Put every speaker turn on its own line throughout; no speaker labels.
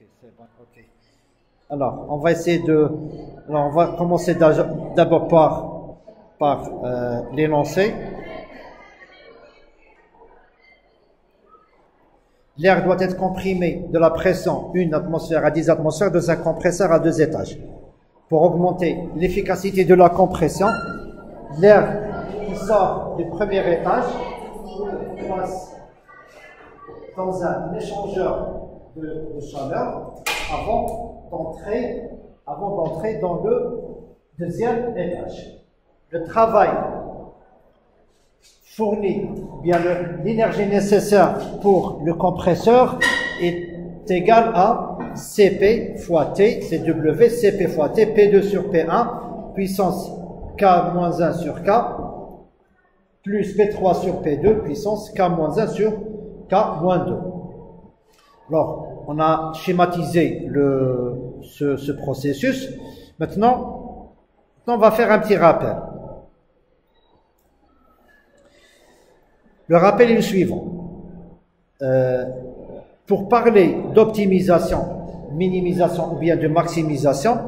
c'est bon, ok. Alors, on va essayer de... Alors, on va commencer d'abord par l'énoncé. L'air doit être comprimé de la pression 1 atmosphère à 10 atmosphères dans un compresseur à 2 étages. Pour augmenter l'efficacité de la compression, l'air qui sort du premier étage passe dans un échangeur de chaleur avant d'entrer dans le deuxième étage. Le travail fournit bien l'énergie nécessaire pour le compresseur est égal à Cp fois T, c'est W, Cp fois T, P2 sur P1, puissance K-1 sur K, plus P3 sur P2, puissance K-1 sur K-2. Alors, on a schématisé ce processus. Maintenant, on va faire un petit rappel. Le rappel est le suivant. Pour parler d'optimisation, minimisation ou bien de maximisation,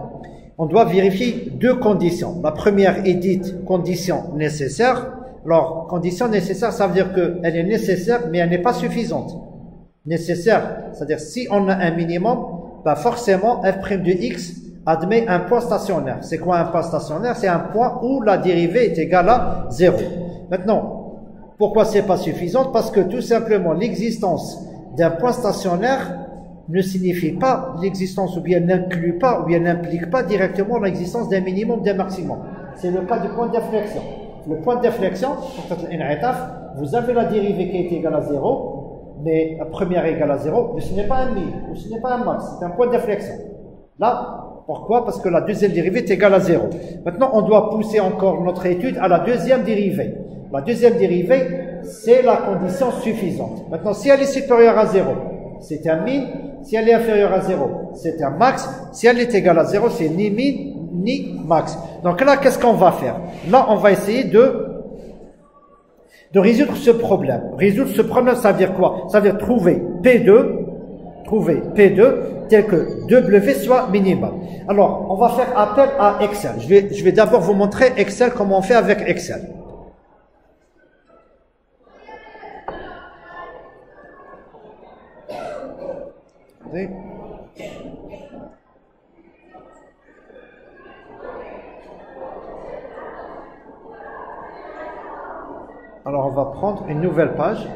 on doit vérifier deux conditions. La première est dite condition nécessaire. Alors, condition nécessaire, ça veut dire qu'elle est nécessaire, mais elle n'est pas suffisante. Nécessaire, c'est-à-dire si on a un minimum, ben forcément f' de x admet un point stationnaire. C'est quoi un point stationnaire? C'est un point où la dérivée est égale à 0. Maintenant, pourquoi c'est pas suffisant? Parce que tout simplement l'existence d'un point stationnaire ne signifie pas l'existence, ou bien n'inclut pas, ou bien n'implique pas directement l'existence d'un minimum, d'un maximum. C'est le cas du point d'inflexion. Le point d'inflexion, vous avez la dérivée qui est égale à 0, mais la première est égale à 0, mais ce n'est pas un min, ou ce n'est pas un max, c'est un point d'inflexion. Là, pourquoi? Parce que la deuxième dérivée est égale à 0. Maintenant, on doit pousser encore notre étude à la deuxième dérivée. La deuxième dérivée, c'est la condition suffisante. Maintenant, si elle est supérieure à 0, c'est un min. Si elle est inférieure à 0, c'est un max. Si elle est égale à 0, c'est ni min, ni max. Donc là, qu'est-ce qu'on va faire? Là, on va essayer de résoudre ce problème. Résoudre ce problème, ça veut dire quoi? Ça veut dire trouver P2 tel que W soit minimal. Alors, on va faire appel à Excel. Je vais d'abord vous montrer Excel, comment on fait avec Excel. Alors, on va prendre une nouvelle page.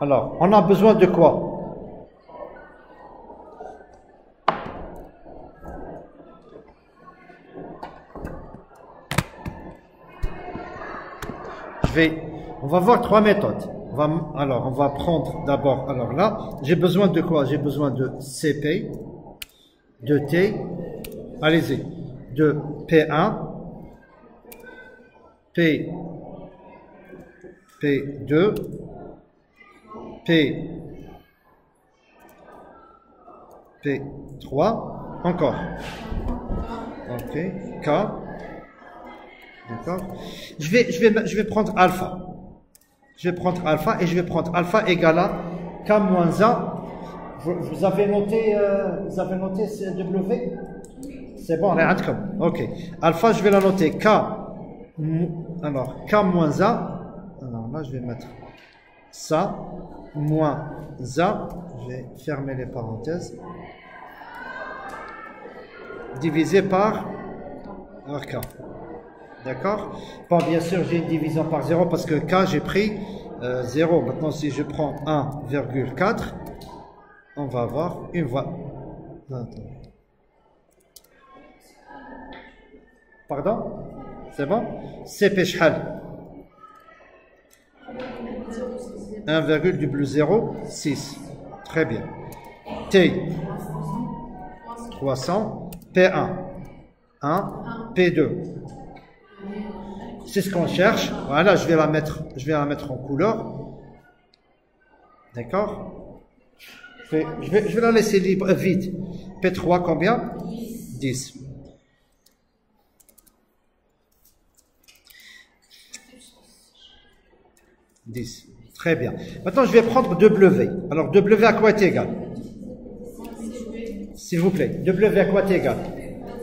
Alors, on a besoin de quoi? On va voir trois méthodes. Alors, on va prendre d'abord, alors là, j'ai besoin de quoi? J'ai besoin de Cp, de T, allez-y, de P1, P2, P3, encore. Ok, K. D'accord. Je vais prendre alpha. Je vais prendre alpha et je vais prendre alpha égale à K-1. Vous avez noté W? C'est bon, regarde comme. Ok. Alpha, je vais la noter K. Alors, K-1. Alors là, je vais mettre ça, moins A. Je vais fermer les parenthèses. Divisé par K. D'accord? Bon, bien sûr, j'ai une division par 0 parce que K, j'ai pris 0. Maintenant, si je prends 1,4, on va avoir une voie. Pardon? C'est bon? Cp shal. 1,06. Très bien. T. 300. P1. 1. P2. C'est ce qu'on cherche. Voilà, je vais la mettre en couleur. D'accord? Je vais la laisser libre, vide. P3 combien? 10. 10. Très bien. Maintenant, je vais prendre W. Alors, W à quoi est égal? S'il vous plaît. W à quoi est égal?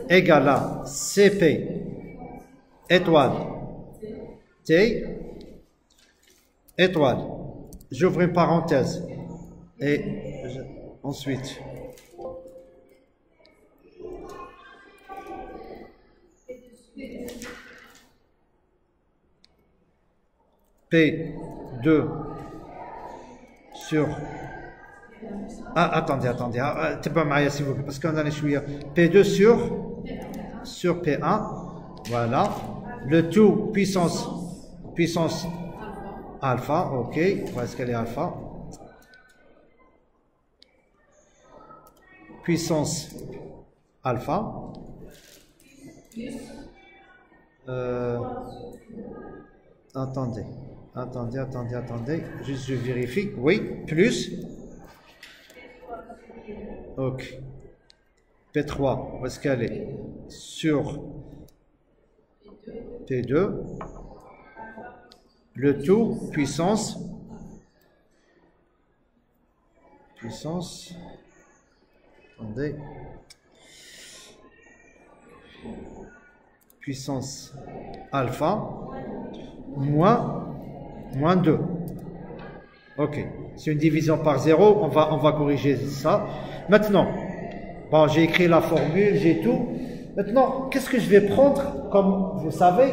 Égal à CP étoile T étoile. J'ouvre une parenthèse. Et ensuite... P2 sur... Ah, attendez. T'es pas marié, s'il vous plaît, parce qu'on a les chouïa. P2 sur P1. Voilà. Le tout puissance alpha. Ok. Où est-ce qu'elle est alpha? Puissance alpha. Attendez. Juste je vérifie. Oui, plus. Ok. P3, où est-ce qu'elle est? Sur P2. Le tout, puissance. Attendez. Puissance alpha. Moins 2. Ok. C'est une division par 0. On va corriger ça. Maintenant, bon, j'ai écrit la formule, j'ai tout. Maintenant, qu'est-ce que je vais prendre? Comme vous savez,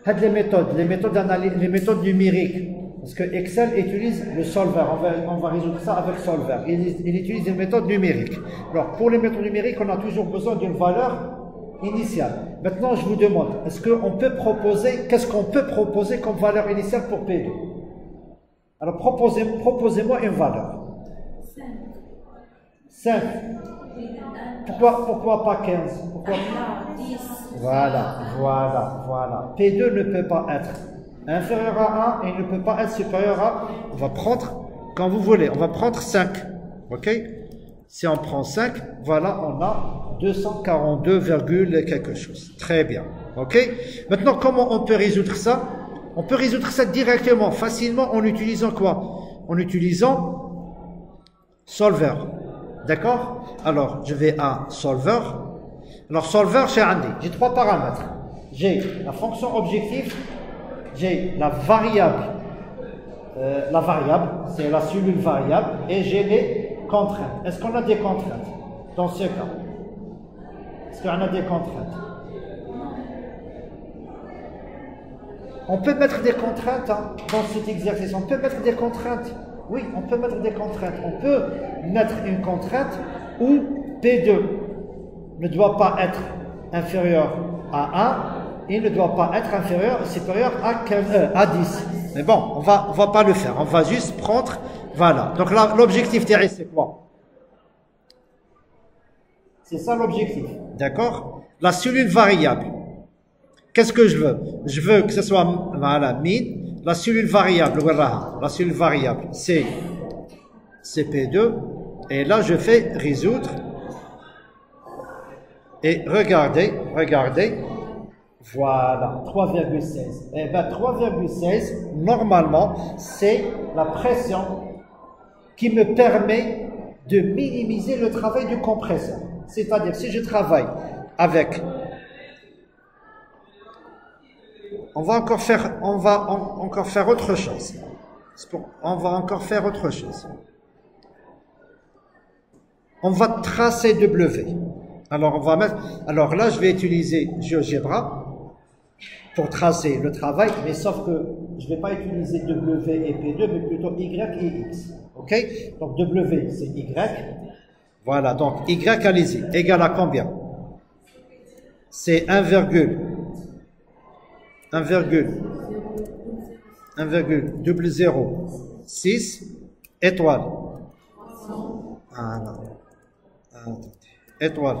les méthodes numériques. Parce que Excel utilise le solver. On va résoudre ça avec solver. Il utilise des méthodes numériques. Alors, pour les méthodes numériques, on a toujours besoin d'une valeur initiale. Maintenant, je vous demande, qu'est-ce qu'on peut proposer comme valeur initiale pour P2? Alors, proposez-moi une valeur. 5. Pourquoi pas 15? Pourquoi? Voilà. P2 ne peut pas être inférieur à 1 et ne peut pas être supérieur à... On va prendre, quand vous voulez, on va prendre 5. Ok? Si on prend 5, voilà, on a 242, quelque chose. Très bien. Ok? Maintenant, comment on peut résoudre ça? On peut résoudre ça directement, facilement, en utilisant quoi? En utilisant solver. D'accord? Alors, je vais à solver. Alors, solver, j'ai 3 paramètres. J'ai la fonction objectif, j'ai la variable, c'est la cellule variable, et j'ai les contraintes. Est-ce qu'on a des contraintes dans ce cas? Est-ce qu'on a des contraintes? On peut mettre des contraintes dans cet exercice. On peut mettre des contraintes. Oui, on peut mettre des contraintes. On peut mettre une contrainte où P2 ne doit pas être inférieur à 1, il ne doit pas être supérieur à 10. Mais bon, on va pas le faire. On va juste prendre, voilà. Donc là, l'objectif derrière, c'est quoi? C'est ça l'objectif. D'accord? La cellule variable. Qu'est-ce que je veux? Je veux que ce soit, voilà, min. La cellule variable, c'est P2. Et là, je fais résoudre. Et regardez. Voilà, 3,16. Eh bien, 3,16, normalement, c'est la pression qui me permet de minimiser le travail du compresseur. C'est-à-dire, si je travaille avec... On va encore faire autre chose. On va tracer W. Alors là, je vais utiliser GeoGebra pour tracer le travail, mais sauf que je ne vais pas utiliser W et P2, mais plutôt Y et X. Ok? Donc W, c'est Y. Voilà, donc Y, allez-y, égal à combien? C'est 1,006 étoile. Ah non. Attendez. Étoile.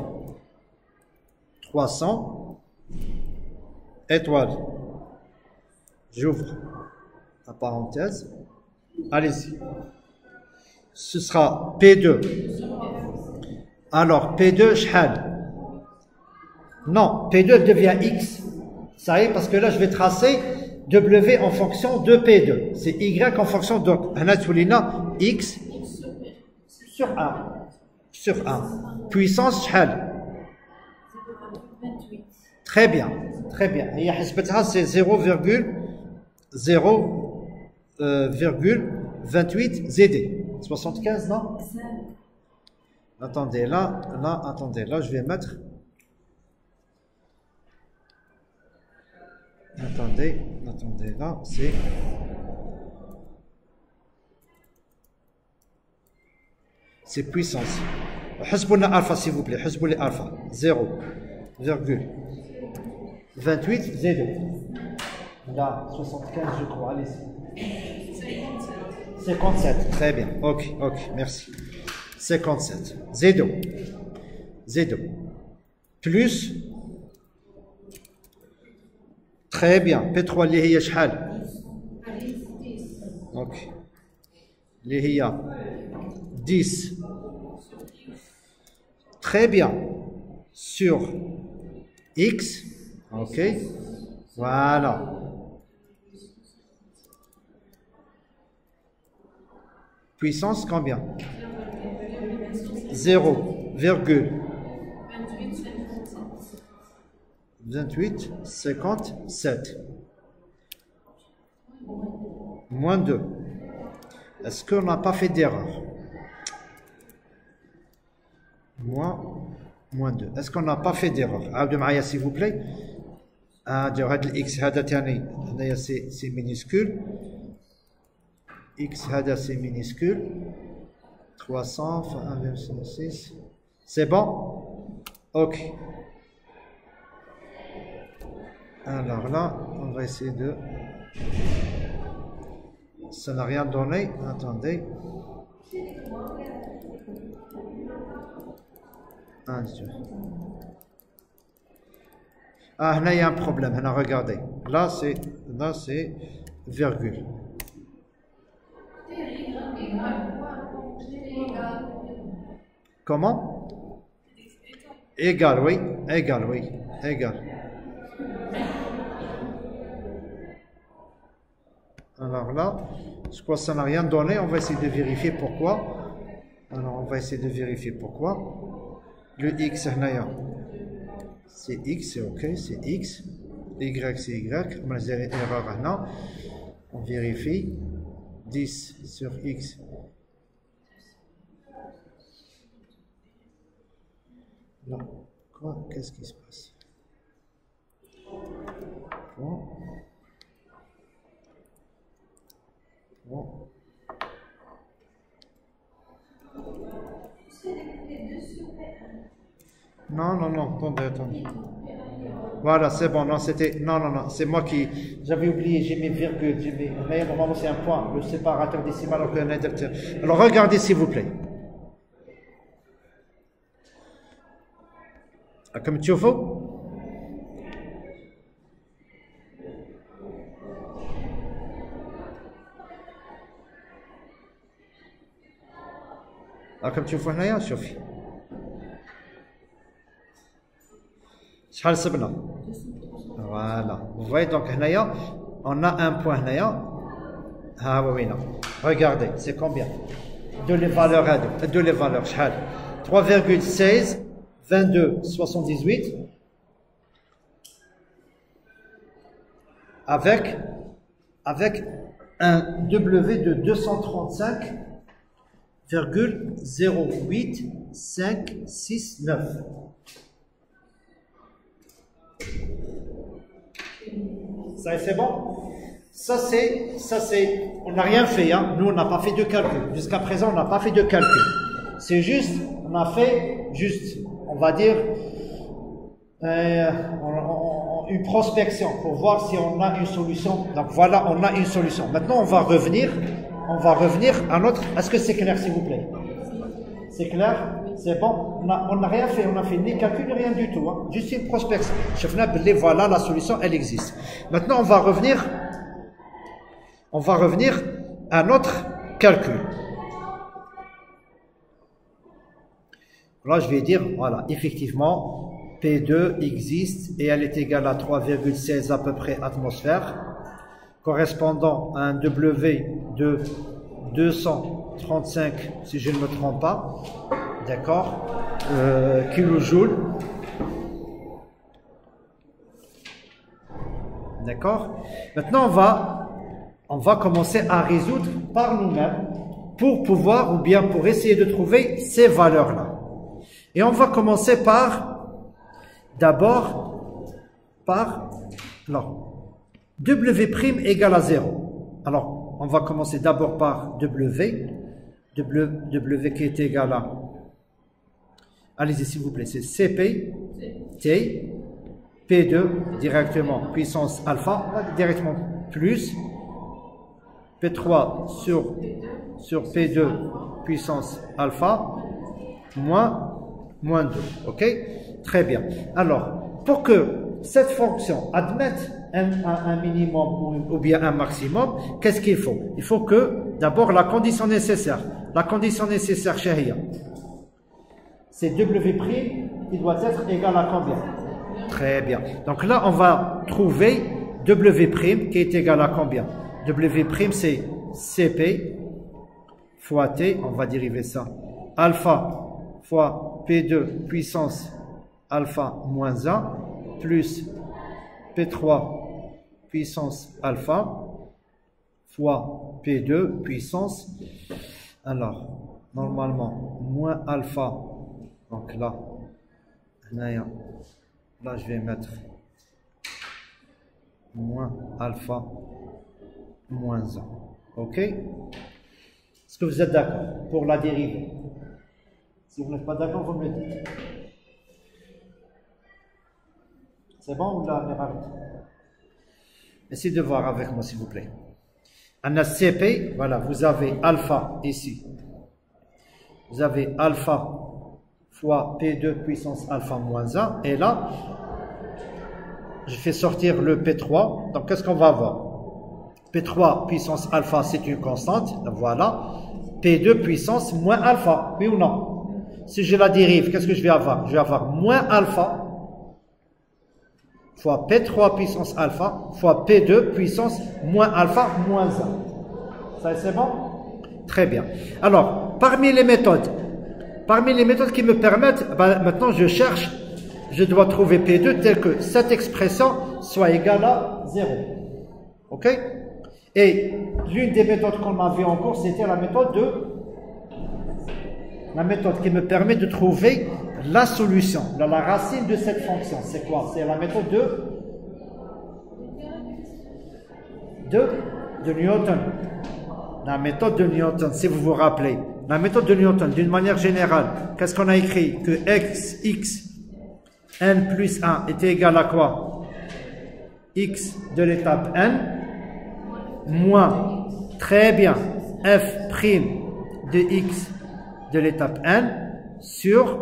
300 étoile. J'ouvre la parenthèse. Allez-y. Ce sera P2. Alors, P2, shhal. Non, P2 devient X. Ça y est, parce que là, je vais tracer W en fonction de P2. C'est Y en fonction de... X sur 1. Sur 1. Puissance شحال. Très bien. Très bien. هي حسبتها c'est 0,28 ZD. 75, non? Attendez là, je vais mettre. Attendez, là, c'est puissance. حسبوا alpha s'il vous plaît, حسبوا لي alpha. 0,28 ZD. Là, 75 je crois, allez. 57, très bien, ok, merci. 57, Z2, plus, très bien, P3 اللي هي شحال؟ ok, اللي هي 10, très bien, sur X, ok, voilà. Puissance combien? 0,2857. Moins 2. Est-ce qu'on n'a pas fait d'erreur? Moins 2. Est-ce qu'on n'a pas fait d'erreur? عاودوا معايا s'il vous plaît. نديرو هاد الإكس هذا تاني هنايا سي minuscule. X هذا c'est minuscule. 300 fois 1,6. C'est bon? Ok. Alors là, on va essayer de... Ça n'a rien donné. Attendez. 1, 2. Ah, là il y a un problème. Regardez. Là c'est virgule. Comment? Égal, oui. Alors là, je crois que ça n'a rien donné. On va essayer de vérifier pourquoi. Le X, c'est X, c'est OK, c'est X. Y, c'est Y. On va dire erreur là. On vérifie. 10 sur X. Non. Quoi? Qu'est-ce qui se passe? Bon. Non, attendez. Voilà, c'est bon, non, c'est moi qui... J'avais oublié, j'ai mis virgule, mais normalement c'est un point, le séparateur décimal, alors regardez s'il vous plaît. Comme tu veux. Comme tu vois هنايا شوفي شحال سبنا. Voilà, vous voyez donc هنايا on a un point هنايا. Oui, non. Regardez, c'est combien? De les valeurs شحال 3,16 22,78 avec un W de 235,08569. Ça c'est bon? Ça c'est, on n'a rien fait, hein. Nous on n'a pas fait de calcul. Jusqu'à présent on n'a pas fait de calcul. C'est juste, on a fait juste, on va dire, une prospection pour voir si on a une solution. Donc voilà, on a une solution. Maintenant on va revenir à notre... Est-ce que c'est clair s'il vous plaît? C'est clair? C'est bon? On n'a rien fait, on n'a fait ni calcul ni rien du tout, hein. Juste une prospection. Voilà, la solution elle existe. Maintenant on va revenir à notre calcul. Là je vais dire, voilà, effectivement P2 existe et elle est égale à 3,16 à peu près atmosphères. correspondant à un W de 235, si je ne me trompe pas, d'accord, kilojoules. D'accord. Maintenant, on va commencer à résoudre par nous-mêmes pour pouvoir, ou bien pour essayer de trouver ces valeurs-là. Et on va commencer d'abord par, alors, W' égale à 0. Alors, on va commencer d'abord par W qui est égal à, allez-y s'il vous plaît, c'est CP, T, P2 directement, puissance alpha, directement plus, P3 sur P2 puissance alpha, moins 2. Ok? Très bien. Alors, pour que cette fonction admette un minimum ou bien un maximum, qu'est-ce qu'il faut? Il faut que, d'abord, la condition nécessaire chez Hia, c'est W' qui doit être égal à combien? Très bien. Donc là, on va trouver W' qui est égal à combien? W' c'est CP fois T, on va dériver ça, alpha fois P2 puissance alpha moins 1 plus P3 puissance alpha fois P2 puissance, alors normalement moins alpha, donc là je vais mettre moins alpha moins 1. Ok? Est-ce que vous êtes d'accord pour la dérivée? Si vous n'êtes pas d'accord, vous me le dites. C'est bon ou là, essayez de voir avec moi, s'il vous plaît. On a CP, voilà, vous avez alpha ici. Vous avez alpha fois P2 puissance alpha moins 1. Et là, je fais sortir le P3. Donc, qu'est-ce qu'on va avoir? P3 puissance alpha, c'est une constante. Voilà. P2 puissance moins alpha. Oui ou non? Si je la dérive, qu'est-ce que je vais avoir? Je vais avoir moins alpha fois P3 puissance alpha fois P2 puissance moins alpha moins 1. Ça, c'est bon? Très bien. Alors, parmi les méthodes qui me permettent, maintenant je dois trouver P2 tel que cette expression soit égale à 0. Ok? Et l'une des méthodes qu'on avait en cours, c'était la méthode qui me permet de trouver la solution, la racine de cette fonction. C'est quoi? C'est la méthode de Newton. La méthode de Newton, si vous vous rappelez. La méthode de Newton, d'une manière générale, qu'est-ce qu'on a écrit? Que x n plus 1 était égal à quoi? X de l'étape n moins, très bien, f' de x de l'étape n sur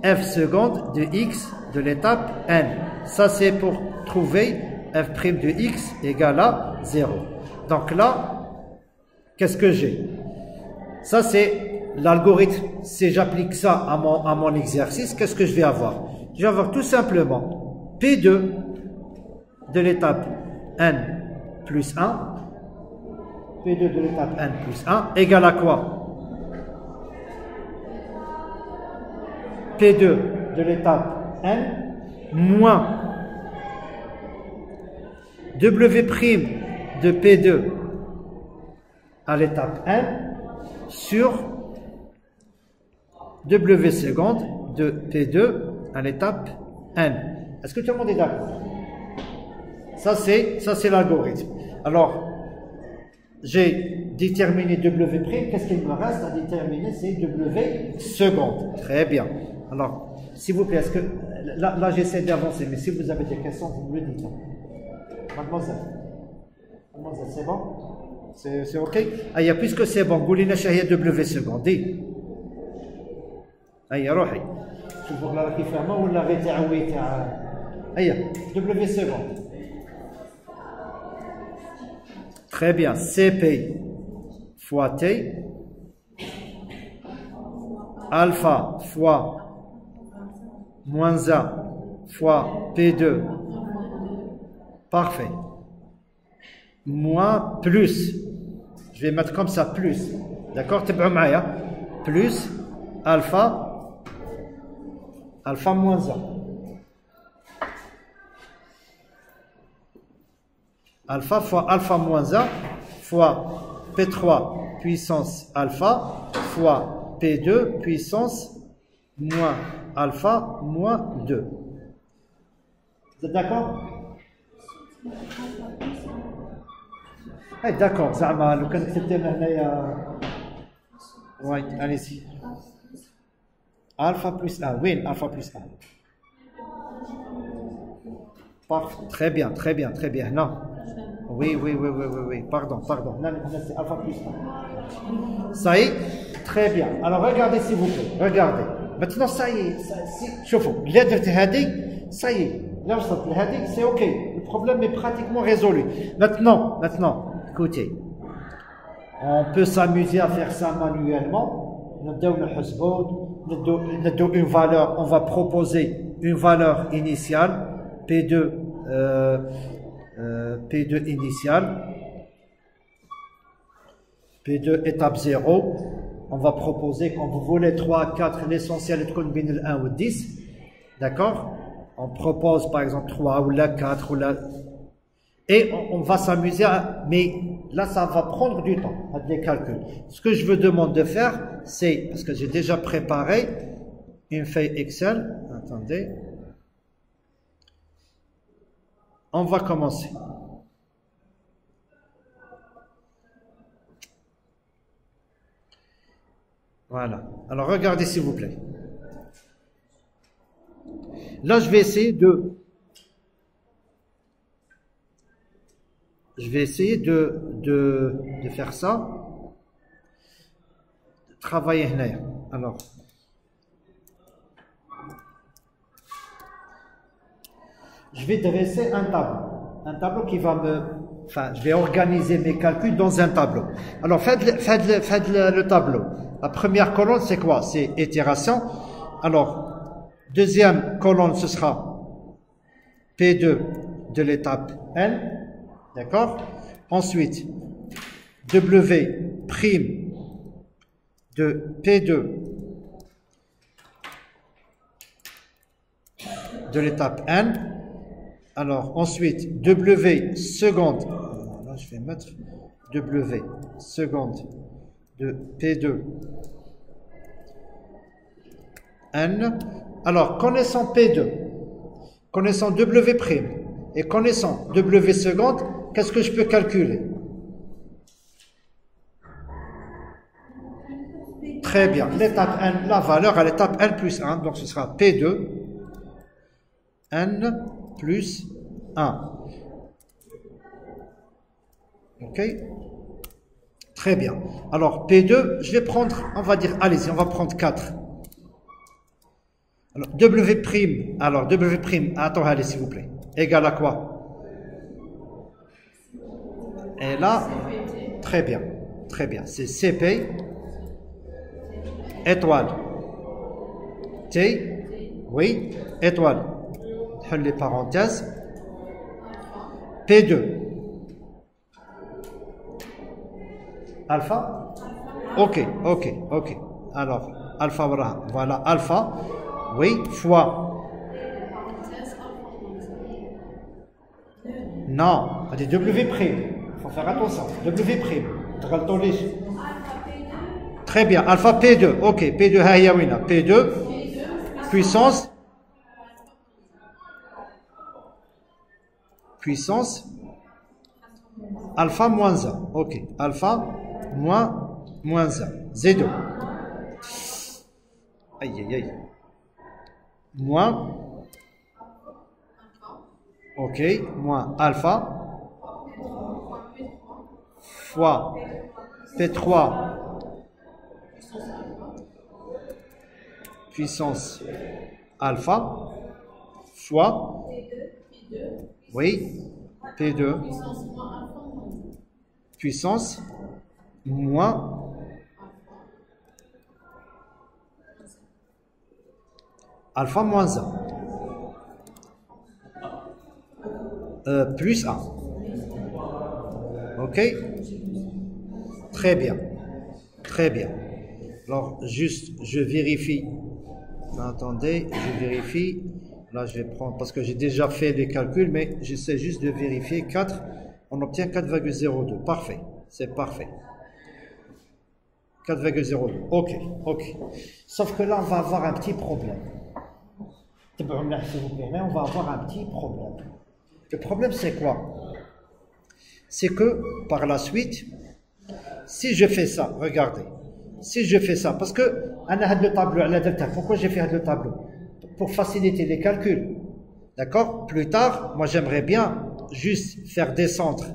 f seconde de x de l'étape n. Ça, c'est pour trouver f' de x égale à 0. Donc là, qu'est-ce que j'ai? Ça, c'est l'algorithme. Si j'applique ça à mon exercice, qu'est-ce que je vais avoir? Je vais avoir tout simplement P2 de l'étape n plus 1, P2 de l'étape n plus 1 égale à quoi? P2 de l'étape n moins W' de P2 à l'étape n sur W seconde de P2 à l'étape n. Est-ce que tout le monde est d'accord? Ça, c'est l'algorithme. Alors, j'ai déterminé W', qu'est-ce qu'il me reste à déterminer? C'est W seconde. Très bien. Alors, s'il vous plaît, est-ce que... Là j'essaie d'avancer, mais si vous avez des questions, vous me le dites. Mademoiselle, c'est bon? C'est OK? Aïe, puisque c'est bon, قولي شهية W seconde. دي. أيوة روحي. شوفوا لا راكي فاهمة ولا غير تعوي تاع. أيوة W seconde. Très bien. CP fois T. Alpha fois moins 1 fois P2. Parfait. moins plus. Je vais mettre comme ça, plus. D'accord? Plus alpha, alpha moins 1. Alpha fois alpha moins 1 fois P3 puissance alpha fois P2 puissance moins alpha moins 2. Vous êtes d'accord? Eh, d'accord, Zama, le c'était oui, allez-y. Alpha plus 1, oui, alpha plus 1. Parfait, très bien, très bien, très bien. Non. Oui, pardon. Non, c'est alpha plus 1. Ça y est, très bien. Alors regardez s'il vous plaît, regardez. Maintenant, ça y est, شوفوا, ça y est, c'est ok. Le problème est pratiquement résolu. Maintenant, écoutez, on peut s'amuser à faire ça manuellement. Une valeur, on va proposer une valeur initiale, P2 initiale, P2 étape 0. On va proposer, quand vous voulez 3, 4, l'essentiel est de 1 ou 10. D'accord? On propose par exemple 3 ou 4 ou la... Et on va s'amuser à... Mais là, ça va prendre du temps, à des calculs. Ce que je vous demande de faire, c'est... Parce que j'ai déjà préparé une feuille Excel. Attendez. On va commencer. Voilà. Alors, regardez s'il vous plaît. Là, je vais essayer de faire ça. Travailler. Alors, je vais dresser un tableau. Un tableau qui va me... Enfin, je vais organiser mes calculs dans un tableau. Alors, faites le tableau. La première colonne, c'est quoi? C'est itération. Alors, deuxième colonne, ce sera P2 de l'étape N. D'accord? Ensuite, W' de P2 de l'étape N. Alors, ensuite, W seconde. Alors là, je vais mettre W seconde de P2 N. Alors, connaissant P2, connaissant W' et connaissant W seconde, qu'est-ce que je peux calculer? Très bien. L'étape N, la valeur à l'étape N plus 1, donc ce sera P2 N plus 1. Ok? Très bien. Alors, P2, je vais prendre, on va dire, allez-y, on va prendre 4. Alors, W', attends, allez, s'il vous plaît, égal à quoi? Et là, très bien, c'est CP, étoile, T, oui, étoile, les parenthèses, P2, alpha, ok, alors, alpha, voilà, alpha, oui, fois, non, c'est W', il faut faire attention, W', très bien, alpha P2, ok, P2, P2, puissance, alpha moins 1, ok, alpha moins 1, Z2, aïe, moins, ok, moins alpha, fois P3, puissance alpha, fois, oui, P2, puissance moins alpha moins 1, plus 1. Ok? Très bien. Très bien. Alors, juste, je vérifie. Attendez, je vérifie. Là, je vais prendre, parce que j'ai déjà fait les calculs, mais j'essaie juste de vérifier 4. On obtient 4,02. Parfait. C'est parfait. 4,02. Ok, ok. Sauf que là, on va avoir un petit problème. S'il vous plaît, mais on va avoir un petit problème. Le problème, c'est quoi? C'est que, par la suite, si je fais ça, regardez. Si je fais ça, parce que, le tableau, pourquoi j'ai fait le tableau? Pour faciliter les calculs. D'accord? Plus tard, moi j'aimerais bien juste faire descendre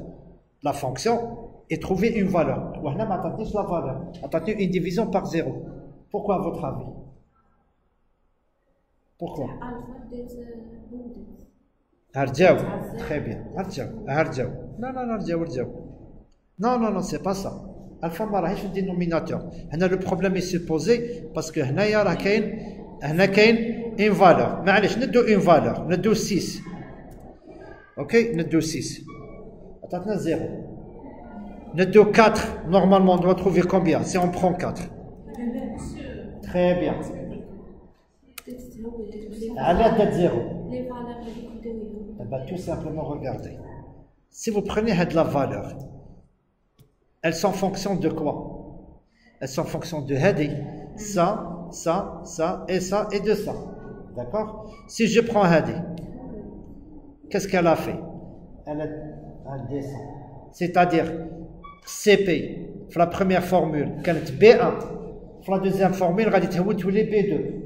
la fonction et trouver une valeur. La valeur. Attendez une division par 0. Pourquoi à votre avis? Pourquoi? Harjaou. Très bien. Harjaou. Non, c'est pas ça. Alpha ما راهيش في الدينوميناتور. هنا le problème est se poser parce que هنايا راه كاين une valeur. معليش ندو une valeur. ندو 6. OK, ندو 6. عطاتنا 0. ندو 4. Normalement on doit trouver combien si on prend 4. Très bien. À l'aide de 0. Tout simplement regardez. Si vous prenez la valeur, elles sont en fonction de quoi? Elles sont en fonction de Hadi, ça et de ça. D'accord? Si je prends Hadi, qu'est-ce qu'elle a fait? Elle descend. C'est-à-dire, CP, pour la première formule, qu'elle est B1. Pour la deuxième formule, elle dit tous les B2.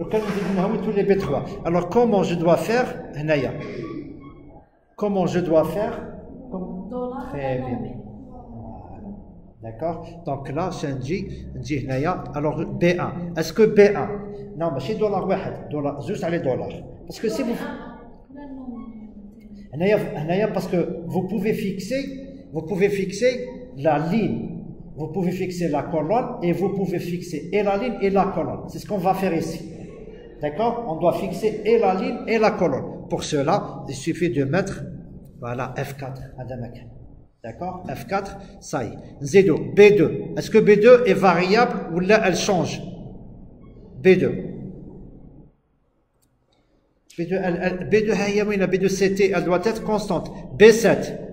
Tous les B3. Alors, comment je dois faire? Comment je dois faire? Très bien. D'accord? Donc là, c'est un G. Alors, B1. Est-ce que B1? Non, mais c'est $1. Juste les dollars. Parce que si vous. Parce que vous pouvez fixer la ligne. Vous pouvez fixer la colonne et vous pouvez fixer et la ligne et la colonne. C'est ce qu'on va faire ici. D'accord? On doit fixer et la ligne et la colonne. Pour cela, il suffit de mettre, voilà, F4. D'accord? F4, ça y est. Z2, B2. Est-ce que B2 est variable ou là elle change? B2. B2 CT, elle doit être constante. B7.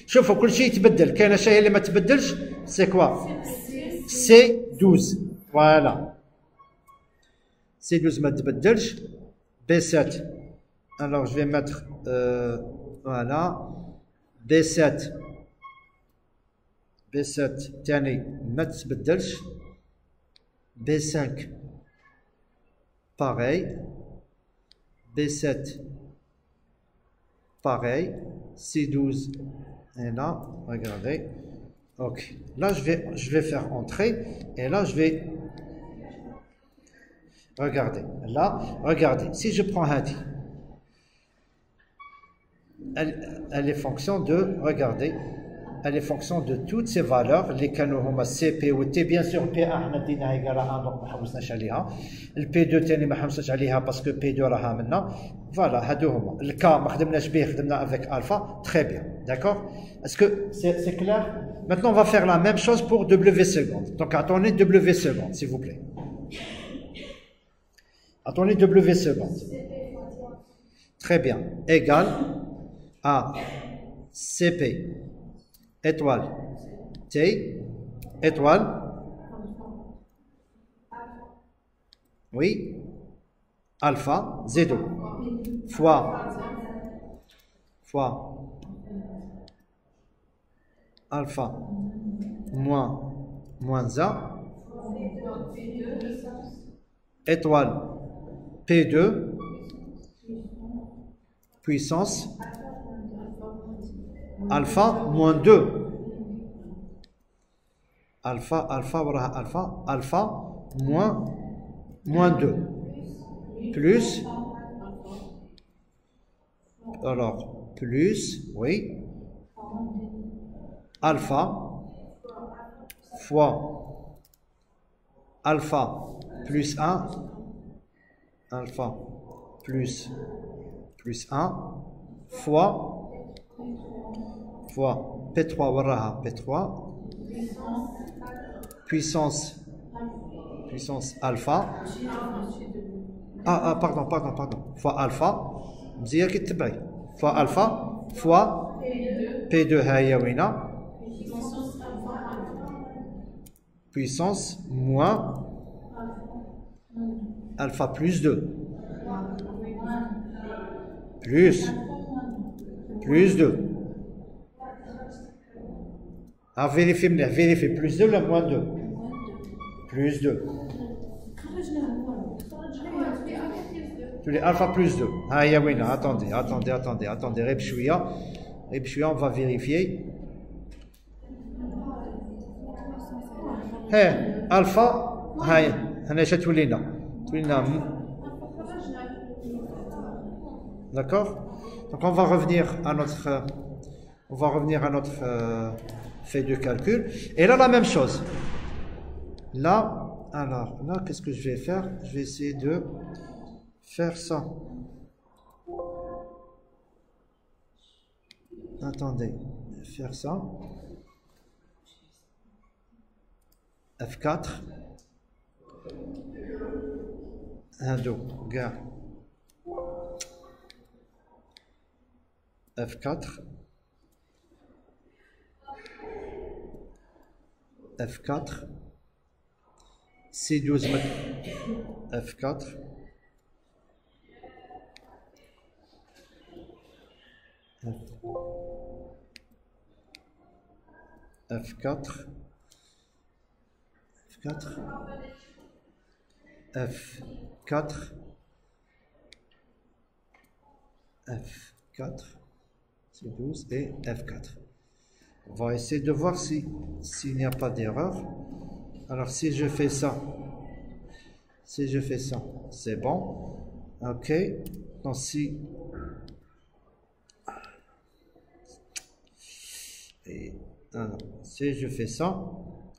شوفوا كل شيء يتبدل. كاين شيء اللي ما تبدلش c'est quoi? C12. Voilà. C12 ما تبدلش. B7. Alors je vais mettre voilà. B7 تاني ما تبدلش. B5 pareil. B7 pareil. C12 et là, regardez. Ok. Là, je vais faire entrer. Et là, je vais. Regardez. Là, regardez. Si je prends Hadi, elle est fonction de. Regardez. Elle est fonction de toutes ces valeurs. Les canaux C, P ou T. Bien sûr, P1, on a dit égale à 1, donc on ne pas. Le P2, on ne pas parce que P2 raha maintenant. Voilà, le cas, on a avec alpha. Très bien. D'accord? Est-ce que c'est clair? Maintenant, on va faire la même chose pour W seconde. Donc, attendez W seconde, s'il vous plaît. Attendez W seconde. Très bien. Égal à CP étoile T étoile. Oui. Alpha Z2 fois alpha moins A étoile P2 puissance alpha moins 2 alpha moins 2 plus alors plus oui alpha fois alpha plus 1 alpha plus 1 fois fois P3 وراها P3 puissance alpha pardon fois alpha مزيان كي تتبعي fois alpha fois P2 ها هي وينه puissance moins alpha plus 2 plus 2 vérifiez plus 2 ou moins 2 plus 2 tous les alpha plus 2 ah ya oui attendez Rebchouia, on va vérifier alpha d'accord, donc on va revenir à notre fait de calcul et là la même chose là. Alors là qu'est-ce que je vais faire, je vais essayer de faire ça. Attendez, faire ça. F4 1 2 gars F4 C12 F4 F4 C12 et F4. On va essayer de voir s'il n'y a pas d'erreur. Alors si je fais ça, c'est bon. Ok. Donc si je fais ça,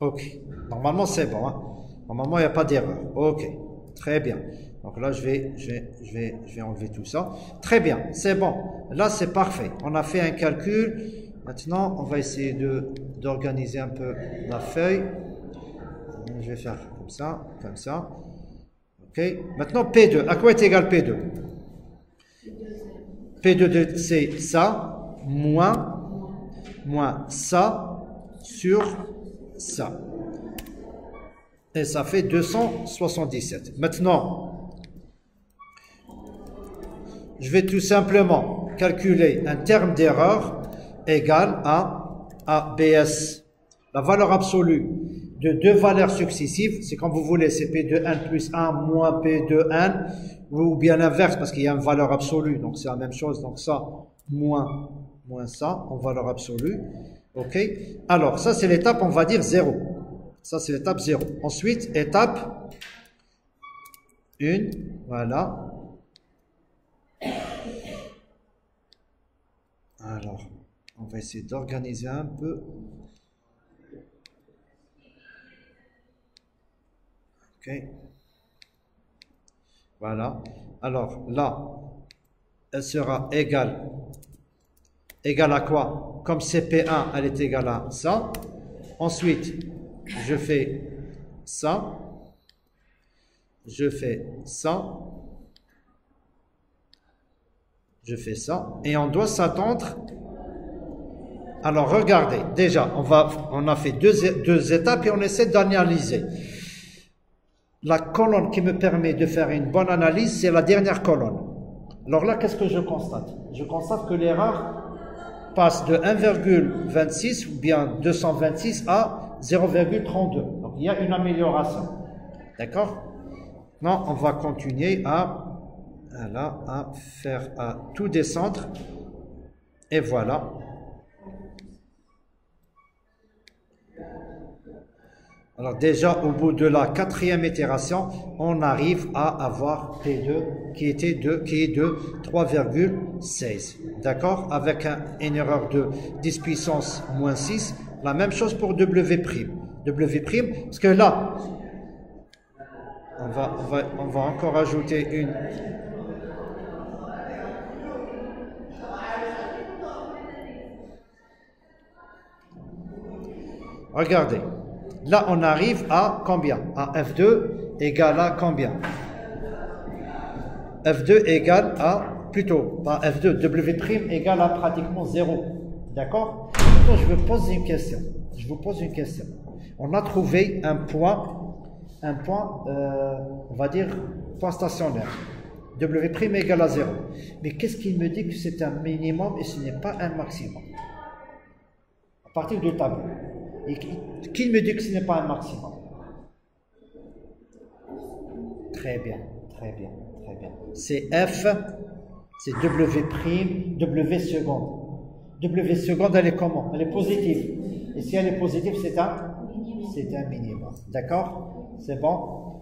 ok. Normalement c'est bon. Hein? Normalement il n'y a pas d'erreur. Ok. Très bien. Donc là je vais enlever tout ça. Très bien. C'est bon. Là c'est parfait. On a fait un calcul. Maintenant on va essayer d'organiser un peu la feuille. Je vais faire comme ça. Ok. Maintenant P2. À quoi est égal P2? P2 c'est ça moins ça sur ça. Et ça fait 277. Maintenant, je vais tout simplement calculer un terme d'erreur égal à ABS. La valeur absolue de deux valeurs successives, c'est comme vous voulez, c'est P2N plus 1 moins P2N, ou bien l'inverse, parce qu'il y a une valeur absolue, donc c'est la même chose, donc ça, moins ça, en valeur absolue, ok. Alors, ça c'est l'étape, on va dire 0, ça c'est l'étape 0, ensuite, étape 1, voilà, alors, on va essayer d'organiser un peu. Ok. Voilà. Alors là, elle sera égale à quoi? Comme CP1, elle est égale à ça. Ensuite, je fais ça. Je fais ça. Je fais ça. Et on doit s'attendre. Alors, regardez. Déjà, on a fait deux étapes et on essaie d'analyser. La colonne qui me permet de faire une bonne analyse, c'est la dernière colonne. Alors là, qu'est-ce que je constate? Je constate que l'erreur passe de 1,26 ou bien 226 à 0,32. Donc, il y a une amélioration. D'accord? Non, on va continuer à tout descendre. Et voilà. Alors déjà, au bout de la 4e itération, on arrive à avoir P2 qui est de 3,16. D'accord? Avec une erreur de 10 puissance moins 6. La même chose pour W'. W', parce que là, on va encore ajouter une... Regardez. Là, on arrive à combien? À F2 égale à combien? F2 égale à, plutôt, pas F2, W' égale à pratiquement 0. D'accord? Donc, je vous pose une question. On a trouvé un point, on va dire, point stationnaire. W' égale à 0. Mais qu'est-ce qui me dit que c'est un minimum et ce n'est pas un maximum? À partir du tableau. Et qui me dit que ce n'est pas un maximum? Très bien. C'est F, c'est W' seconde. W seconde, elle est comment? Elle est positive. Et si elle est positive, c'est un minimum. D'accord? C'est bon?